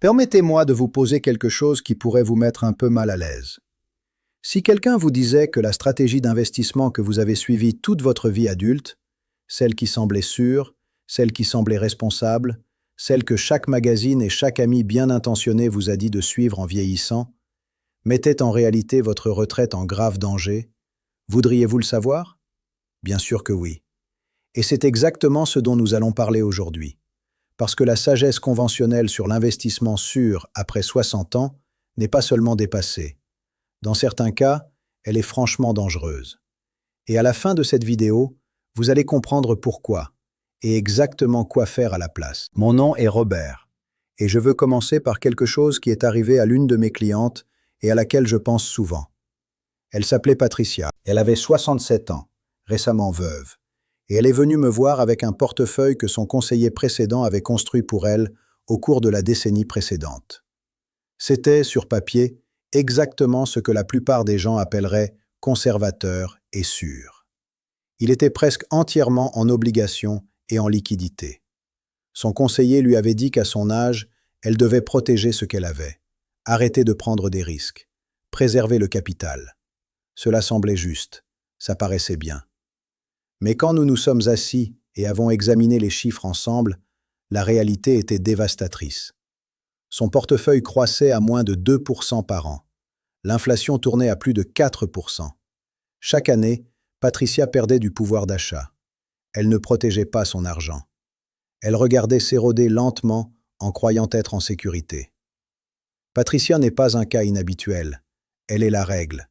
Permettez-moi de vous poser quelque chose qui pourrait vous mettre un peu mal à l'aise. Si quelqu'un vous disait que la stratégie d'investissement que vous avez suivie toute votre vie adulte, celle qui semblait sûre, celle qui semblait responsable, celle que chaque magazine et chaque ami bien intentionné vous a dit de suivre en vieillissant, mettait en réalité votre retraite en grave danger, voudriez-vous le savoir? Bien sûr que oui. Et c'est exactement ce dont nous allons parler aujourd'hui. Parce que la sagesse conventionnelle sur l'investissement sûr après 60 ans n'est pas seulement dépassée. Dans certains cas, elle est franchement dangereuse. Et à la fin de cette vidéo, vous allez comprendre pourquoi et exactement quoi faire à la place. Mon nom est Robert, et je veux commencer par quelque chose qui est arrivé à l'une de mes clientes et à laquelle je pense souvent. Elle s'appelait Patricia. Elle avait 67 ans, récemment veuve, et elle est venue me voir avec un portefeuille que son conseiller précédent avait construit pour elle au cours de la décennie précédente. C'était, sur papier, exactement ce que la plupart des gens appelleraient conservateur et sûr. Il était presque entièrement en obligations et en liquidité. Son conseiller lui avait dit qu'à son âge, elle devait protéger ce qu'elle avait, arrêter de prendre des risques, préserver le capital. Cela semblait juste, ça paraissait bien. Mais quand nous nous sommes assis et avons examiné les chiffres ensemble, la réalité était dévastatrice. Son portefeuille croissait à moins de 2% par an. L'inflation tournait à plus de 4%. Chaque année, Patricia perdait du pouvoir d'achat. Elle ne protégeait pas son argent. Elle regardait s'éroder lentement en croyant être en sécurité. Patricia n'est pas un cas inhabituel. Elle est la règle.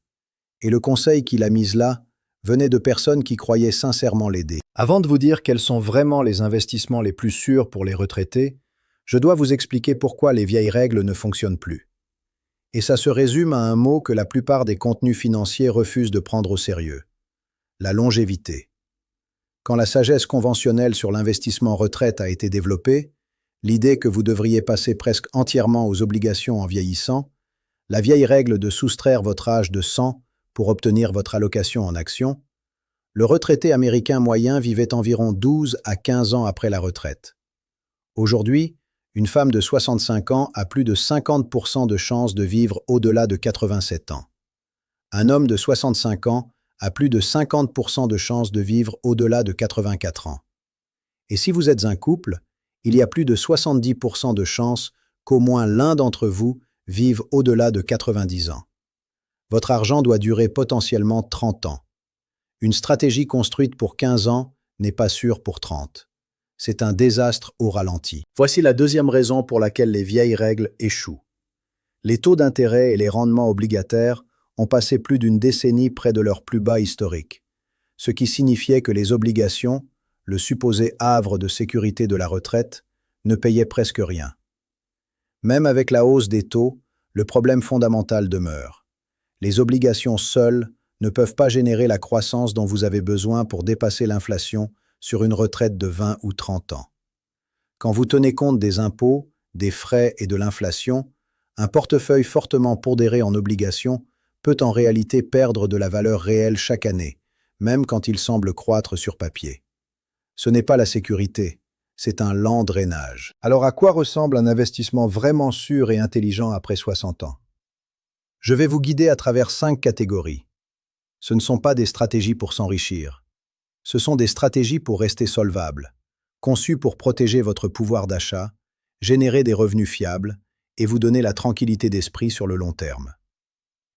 Et le conseil qui l'a mise là venait de personnes qui croyaient sincèrement l'aider. Avant de vous dire quels sont vraiment les investissements les plus sûrs pour les retraités, je dois vous expliquer pourquoi les vieilles règles ne fonctionnent plus. Et ça se résume à un mot que la plupart des contenus financiers refusent de prendre au sérieux: la longévité. Quand la sagesse conventionnelle sur l'investissement retraite a été développée, l'idée que vous devriez passer presque entièrement aux obligations en vieillissant, la vieille règle de soustraire votre âge de 100 pour obtenir votre allocation en actions, le retraité américain moyen vivait environ 12 à 15 ans après la retraite. Aujourd'hui, une femme de 65 ans a plus de 50% de chances de vivre au-delà de 87 ans. Un homme de 65 ans a plus de 50% de chances de vivre au-delà de 84 ans. Et si vous êtes un couple, il y a plus de 70% de chances qu'au moins l'un d'entre vous vive au-delà de 90 ans. Votre argent doit durer potentiellement 30 ans. Une stratégie construite pour 15 ans n'est pas sûre pour 30. C'est un désastre au ralenti. Voici la deuxième raison pour laquelle les vieilles règles échouent. Les taux d'intérêt et les rendements obligataires ont passé plus d'une décennie près de leur plus bas historique, ce qui signifiait que les obligations, le supposé havre de sécurité de la retraite, ne payaient presque rien. Même avec la hausse des taux, le problème fondamental demeure. Les obligations seules ne peuvent pas générer la croissance dont vous avez besoin pour dépasser l'inflation sur une retraite de 20 ou 30 ans. Quand vous tenez compte des impôts, des frais et de l'inflation, un portefeuille fortement pondéré en obligations peut en réalité perdre de la valeur réelle chaque année, même quand il semble croître sur papier. Ce n'est pas la sécurité, c'est un lent drainage. Alors à quoi ressemble un investissement vraiment sûr et intelligent après 60 ans? Je vais vous guider à travers 5 catégories. Ce ne sont pas des stratégies pour s'enrichir. Ce sont des stratégies pour rester solvable, conçues pour protéger votre pouvoir d'achat, générer des revenus fiables et vous donner la tranquillité d'esprit sur le long terme.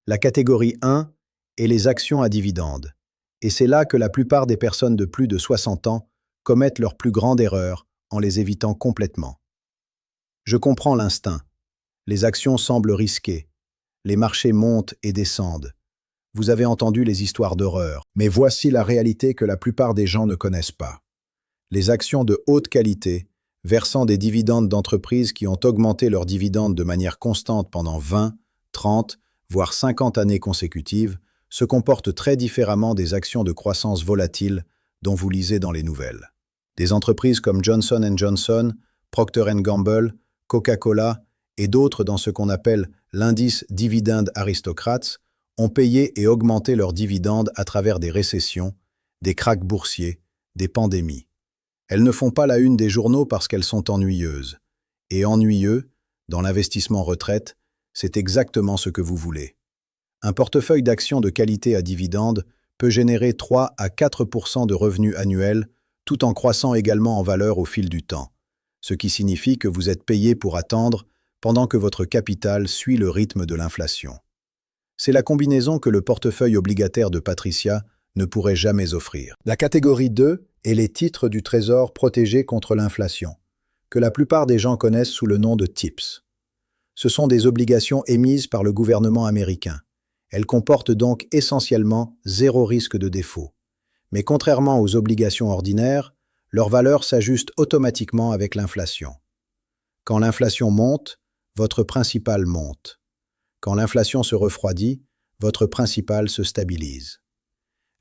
La catégorie 1 est les actions à dividendes. Et c'est là que la plupart des personnes de plus de 60 ans commettent leur plus grande erreur en les évitant complètement. Je comprends l'instinct. Les actions semblent risquées. Les marchés montent et descendent. Vous avez entendu les histoires d'horreur. Mais voici la réalité que la plupart des gens ne connaissent pas. Les actions de haute qualité, versant des dividendes d'entreprises qui ont augmenté leurs dividendes de manière constante pendant 20, 30, voire 50 années consécutives, se comportent très différemment des actions de croissance volatile dont vous lisez dans les nouvelles. Des entreprises comme Johnson & Johnson, Procter & Gamble, Coca-Cola et d'autres dans ce qu'on appelle l'indice Dividend Aristocrats ont payé et augmenté leurs dividendes à travers des récessions, des krachs boursiers, des pandémies. Elles ne font pas la une des journaux parce qu'elles sont ennuyeuses. Et ennuyeux, Dans l'investissement retraite, c'est exactement ce que vous voulez. Un portefeuille d'actions de qualité à dividendes peut générer 3 à 4% de revenus annuels, tout en croissant également en valeur au fil du temps, ce qui signifie que vous êtes payé pour attendre pendant que votre capital suit le rythme de l'inflation. C'est la combinaison que le portefeuille obligataire de Patricia ne pourrait jamais offrir. La catégorie 2 est les titres du Trésor protégés contre l'inflation, que la plupart des gens connaissent sous le nom de TIPS. Ce sont des obligations émises par le gouvernement américain. Elles comportent donc essentiellement zéro risque de défaut. Mais contrairement aux obligations ordinaires, leur valeur s'ajuste automatiquement avec l'inflation. Quand l'inflation monte, votre principal monte. Quand l'inflation se refroidit, votre principal se stabilise.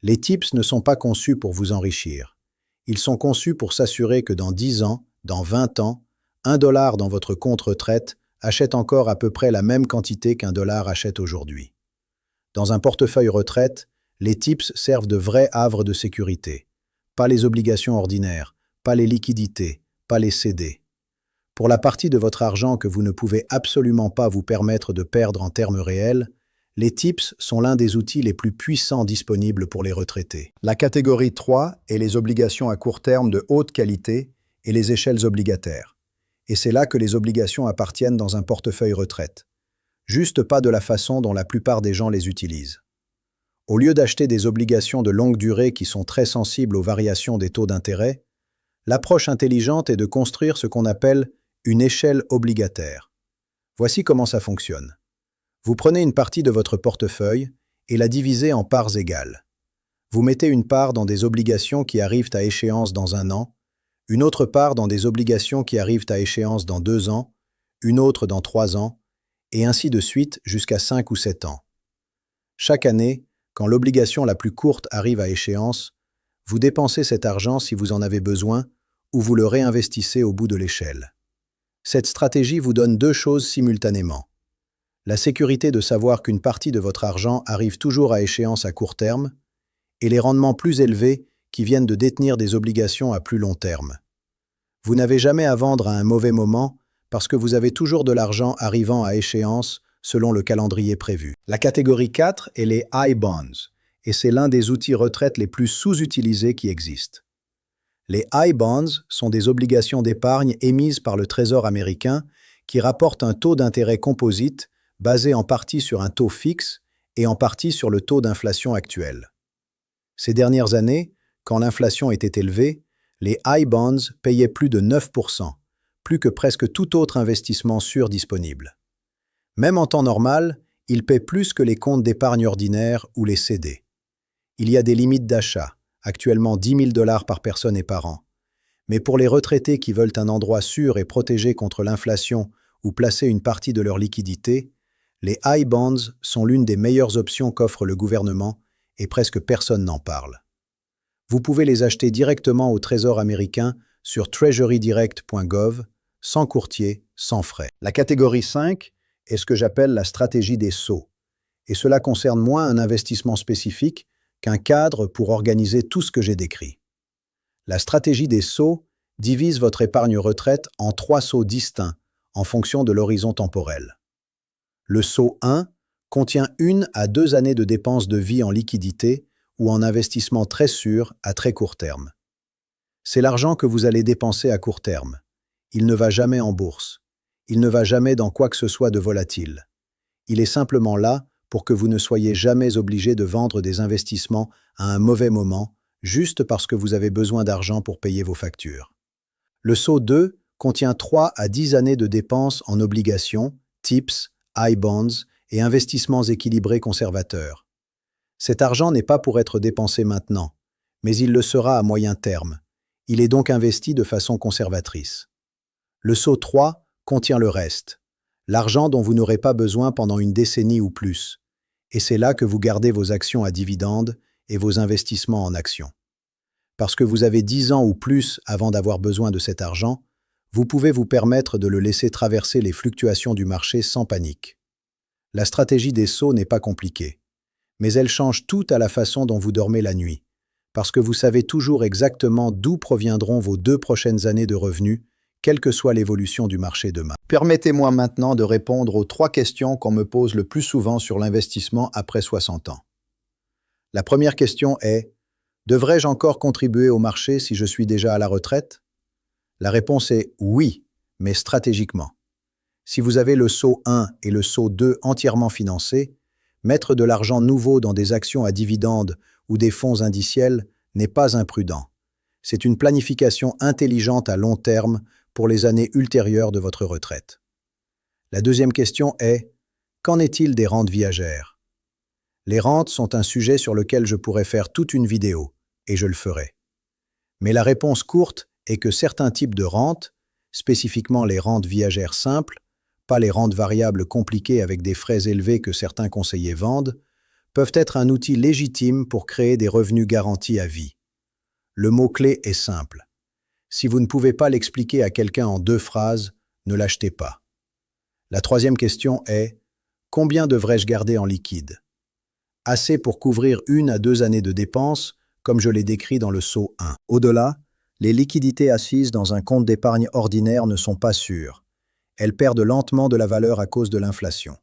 Les TIPS ne sont pas conçus pour vous enrichir. Ils sont conçus pour s'assurer que dans 10 ans, dans 20 ans, $1 dans votre compte retraite achète encore à peu près la même quantité qu'$1 achète aujourd'hui. Dans un portefeuille retraite, les TIPS servent de vrais havres de sécurité. Pas les obligations ordinaires, pas les liquidités, pas les CD. Pour la partie de votre argent que vous ne pouvez absolument pas vous permettre de perdre en termes réels, les TIPS sont l'un des outils les plus puissants disponibles pour les retraités. La catégorie 3 est les obligations à court terme de haute qualité et les échelles obligataires. Et c'est là que les obligations appartiennent dans un portefeuille retraite. Juste pas de la façon dont la plupart des gens les utilisent. Au lieu d'acheter des obligations de longue durée qui sont très sensibles aux variations des taux d'intérêt, l'approche intelligente est de construire ce qu'on appelle une échelle obligataire. Voici comment ça fonctionne. Vous prenez une partie de votre portefeuille et la divisez en parts égales. Vous mettez une part dans des obligations qui arrivent à échéance dans 1 an, une autre part dans des obligations qui arrivent à échéance dans 2 ans, une autre dans 3 ans, et ainsi de suite jusqu'à 5 ou 7 ans. Chaque année, quand l'obligation la plus courte arrive à échéance, vous dépensez cet argent si vous en avez besoin ou vous le réinvestissez au bout de l'échelle. Cette stratégie vous donne 2 choses simultanément. La sécurité de savoir qu'une partie de votre argent arrive toujours à échéance à court terme et les rendements plus élevés qui viennent de détenir des obligations à plus long terme. Vous n'avez jamais à vendre à un mauvais moment parce que vous avez toujours de l'argent arrivant à échéance selon le calendrier prévu. La catégorie 4 est les I-bonds, et c'est l'un des outils retraite les plus sous-utilisés qui existent. Les I-bonds sont des obligations d'épargne émises par le Trésor américain qui rapportent un taux d'intérêt composite basé en partie sur un taux fixe et en partie sur le taux d'inflation actuel. Ces dernières années, quand l'inflation était élevée, les I-bonds payaient plus de 9%, plus que presque tout autre investissement sûr disponible. Même en temps normal, ils paient plus que les comptes d'épargne ordinaires ou les CD. Il y a des limites d'achat, actuellement $10 000 par personne et par an. Mais pour les retraités qui veulent un endroit sûr et protégé contre l'inflation ou placer une partie de leur liquidité, les I-bonds sont l'une des meilleures options qu'offre le gouvernement et presque personne n'en parle. Vous pouvez les acheter directement au Trésor américain sur treasurydirect.gov, sans courtier, sans frais. La catégorie 5 est ce que j'appelle la stratégie des sauts, et cela concerne moins un investissement spécifique qu'un cadre pour organiser tout ce que j'ai décrit. La stratégie des sauts divise votre épargne retraite en 3 sauts distincts en fonction de l'horizon temporel. Le saut 1 contient 1 à 2 années de dépenses de vie en liquidité ou en investissement très sûr à très court terme. C'est l'argent que vous allez dépenser à court terme. Il ne va jamais en bourse. Il ne va jamais dans quoi que ce soit de volatile. Il est simplement là pour que vous ne soyez jamais obligé de vendre des investissements à un mauvais moment, juste parce que vous avez besoin d'argent pour payer vos factures. Le saut 2 contient 3 à 10 années de dépenses en obligations, TIPS, I-bonds et investissements équilibrés conservateurs. Cet argent n'est pas pour être dépensé maintenant, mais il le sera à moyen terme. Il est donc investi de façon conservatrice. Le saut 3 contient le reste, l'argent dont vous n'aurez pas besoin pendant une décennie ou plus, et c'est là que vous gardez vos actions à dividendes et vos investissements en actions. Parce que vous avez 10 ans ou plus avant d'avoir besoin de cet argent, vous pouvez vous permettre de le laisser traverser les fluctuations du marché sans panique. La stratégie des sauts n'est pas compliquée, mais elle change tout à la façon dont vous dormez la nuit, parce que vous savez toujours exactement d'où proviendront vos 2 prochaines années de revenus quelle que soit l'évolution du marché demain. Permettez-moi maintenant de répondre aux 3 questions qu'on me pose le plus souvent sur l'investissement après 60 ans. La première question est: devrais-je encore contribuer au marché si je suis déjà à la retraite? La réponse est oui, mais stratégiquement. Si vous avez le saut 1 et le saut 2 entièrement financés, mettre de l'argent nouveau dans des actions à dividendes ou des fonds indiciels n'est pas imprudent. C'est une planification intelligente à long terme pour les années ultérieures de votre retraite. La deuxième question est: qu'en est-il des rentes viagères? Les rentes sont un sujet sur lequel je pourrais faire toute une vidéo, et je le ferai. Mais la réponse courte est que certains types de rentes, spécifiquement les rentes viagères simples, pas les rentes variables compliquées avec des frais élevés que certains conseillers vendent, peuvent être un outil légitime pour créer des revenus garantis à vie. Le mot-clé est simple. Si vous ne pouvez pas l'expliquer à quelqu'un en 2 phrases, ne l'achetez pas. La troisième question est: combien devrais-je garder en liquide? Assez pour couvrir 1 à 2 années de dépenses, comme je l'ai décrit dans le saut 1. Au-delà, les liquidités assises dans un compte d'épargne ordinaire ne sont pas sûres. Elles perdent lentement de la valeur à cause de l'inflation.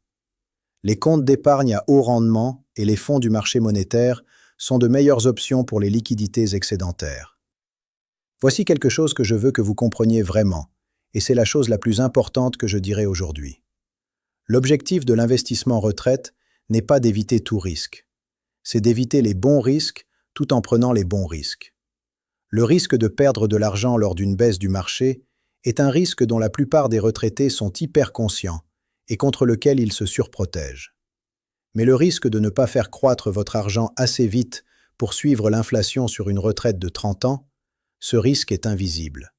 Les comptes d'épargne à haut rendement et les fonds du marché monétaire sont de meilleures options pour les liquidités excédentaires. Voici quelque chose que je veux que vous compreniez vraiment, et c'est la chose la plus importante que je dirai aujourd'hui. L'objectif de l'investissement retraite n'est pas d'éviter tout risque. C'est d'éviter les bons risques tout en prenant les bons risques. Le risque de perdre de l'argent lors d'une baisse du marché est un risque dont la plupart des retraités sont hyper conscients et contre lequel ils se surprotègent. Mais le risque de ne pas faire croître votre argent assez vite pour suivre l'inflation sur une retraite de 30 ans, ce risque est invisible.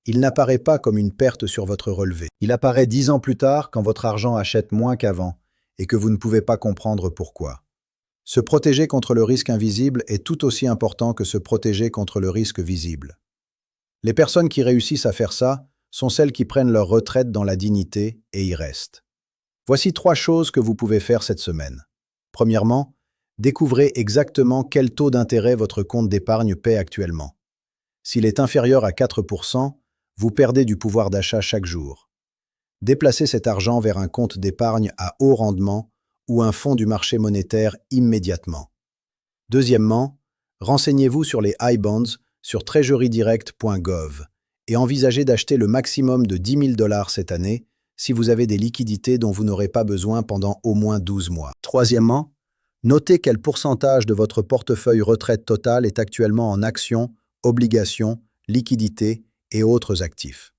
Il n'apparaît pas comme une perte sur votre relevé. Il apparaît 10 ans plus tard quand votre argent achète moins qu'avant et que vous ne pouvez pas comprendre pourquoi. Se protéger contre le risque invisible est tout aussi important que se protéger contre le risque visible. Les personnes qui réussissent à faire ça sont celles qui prennent leur retraite dans la dignité et y restent. Voici 3 choses que vous pouvez faire cette semaine. Premièrement, découvrez exactement quel taux d'intérêt votre compte d'épargne paie actuellement. S'il est inférieur à 4%, vous perdez du pouvoir d'achat chaque jour. Déplacez cet argent vers un compte d'épargne à haut rendement ou un fonds du marché monétaire immédiatement. Deuxièmement, renseignez-vous sur les iBonds sur treasurydirect.gov et envisagez d'acheter le maximum de 10 000 $ cette année si vous avez des liquidités dont vous n'aurez pas besoin pendant au moins 12 mois. Troisièmement, notez quel pourcentage de votre portefeuille retraite totale est actuellement en actions, obligations, liquidités et autres actifs.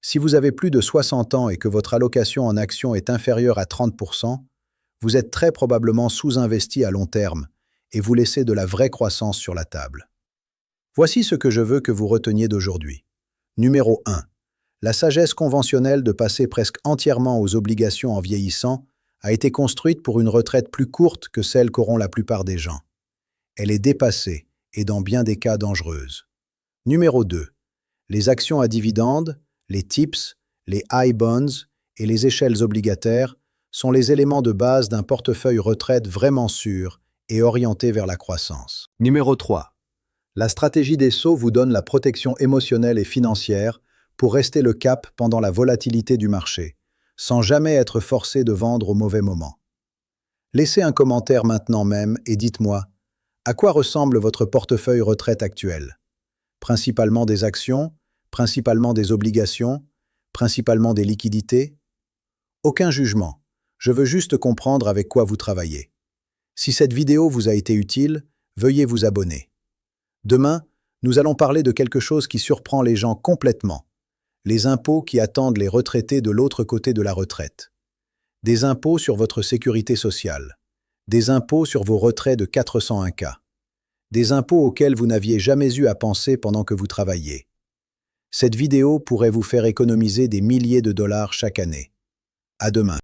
Si vous avez plus de 60 ans et que votre allocation en actions est inférieure à 30%, vous êtes très probablement sous-investi à long terme et vous laissez de la vraie croissance sur la table. Voici ce que je veux que vous reteniez d'aujourd'hui. Numéro 1. La sagesse conventionnelle de passer presque entièrement aux obligations en vieillissant a été construite pour une retraite plus courte que celle qu'auront la plupart des gens. Elle est dépassée et dans bien des cas dangereuse. Numéro 2. Les actions à dividendes, les TIPS, les iBonds et les échelles obligataires sont les éléments de base d'un portefeuille retraite vraiment sûr et orienté vers la croissance. Numéro 3. La stratégie des sauts vous donne la protection émotionnelle et financière pour rester le cap pendant la volatilité du marché, sans jamais être forcé de vendre au mauvais moment. Laissez un commentaire maintenant même et dites-moi, à quoi ressemble votre portefeuille retraite actuel? Principalement des actions, principalement des obligations, principalement des liquidités? Aucun jugement, je veux juste comprendre avec quoi vous travaillez. Si cette vidéo vous a été utile, veuillez vous abonner. Demain, nous allons parler de quelque chose qui surprend les gens complètement. Les impôts qui attendent les retraités de l'autre côté de la retraite. Des impôts sur votre sécurité sociale. Des impôts sur vos retraits de 401K. Des impôts auxquels vous n'aviez jamais eu à penser pendant que vous travailliez. Cette vidéo pourrait vous faire économiser des milliers de dollars chaque année. À demain.